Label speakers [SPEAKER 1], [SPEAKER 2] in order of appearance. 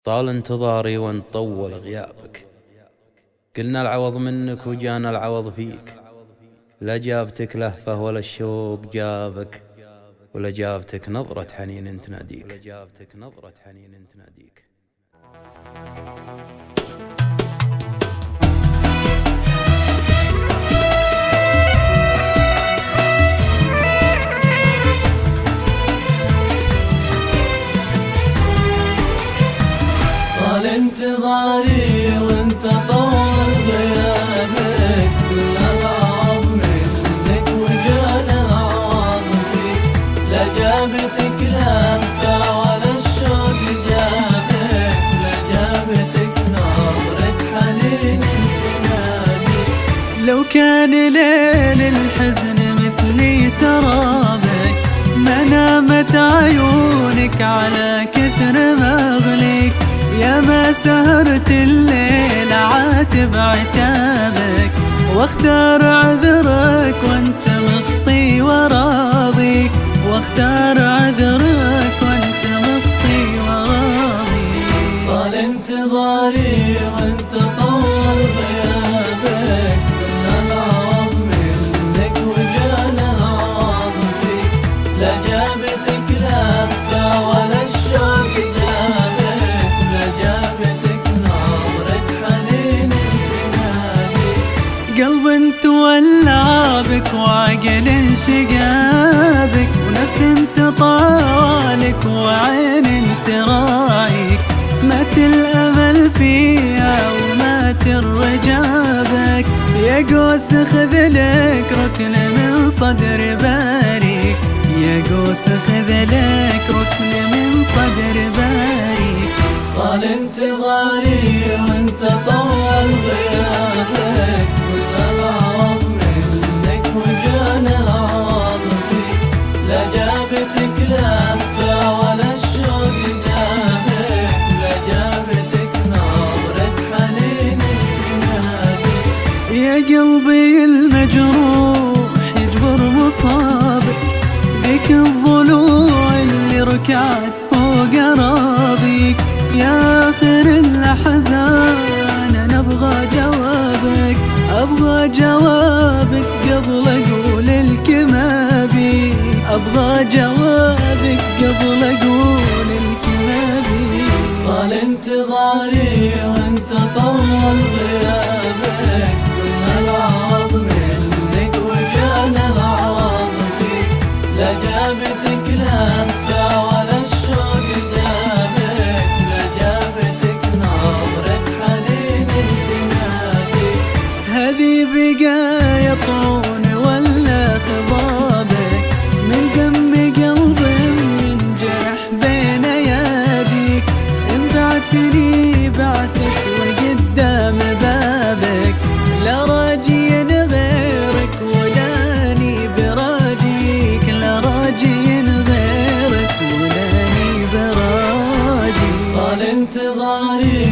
[SPEAKER 1] طال انتظاري وان طول غيابك، قلنا العوض منك وجانا العوض فيك. لا جابتك لهفة ولا الشوق جابك، ولا جابتك نظرة حنين تناديك.
[SPEAKER 2] طال انتظاري وانت طول غيابك، كل العوض منك وجانا العوض فيك. لا جابتك لهفة ولا الشوق جابك، لا جابتك نظرة حنين تناديك.
[SPEAKER 3] لو كان ليل الحزن مثلي سرابك، ما نامت عيونك على كثر مغليك. يا ما سهرت الليل عاتب عتابك، واختار عذرك وانت مخطي وراضيك، واختار عذرك وانت مخطي وراضيك.
[SPEAKER 2] طال انتظاري وانت طول غيابك، كل العوض منك وجانا العوض فيك. لا جابتك لهفة ولا الشوق جابك، لا جابتك نظرة حنين تناديك.
[SPEAKER 3] قلب تولع بك وعقل انشقابك، ونفس تطالك وعين تراعيك. مات الامل فيها ومات الرجابك، يا قوس خذ لك ركن من صدر باريك، يا قوس خذ لك ركن من صدر باريك.
[SPEAKER 2] طال انتظاري وانت طول غيابك، كل العوض منك وجانا العوض فيك. لا جابتك لهفة ولا الشوق جابك، لا جابتك نظرة حنين تناديك.
[SPEAKER 3] يا قلبي المجروح يجبر مصابك، ذيك الضلوع اللي ركعت فوق أراضيك. يا آخر الأحزان أنا أبغى جوابك، أبغى جوابك قبل أقول الكمابي، أبغى جوابك قبل أقول الكمابي.
[SPEAKER 2] طال انتظاري وانت طول غيابك، كل العوض منك وجانا العوض فيك. لا جابتك لهفة ولا الشوق جابك، لا جابتك نظرة حنين تناديك.
[SPEAKER 3] هذي بقايا طعون ولا خضابك، من دم قلب من جرح بين اياديك. ان بعتني بعتك وقدام بابك، لا راجي غيرك ولاني براجيك، لا راجي غيرك ولاني براجيك.
[SPEAKER 2] طال انتظاري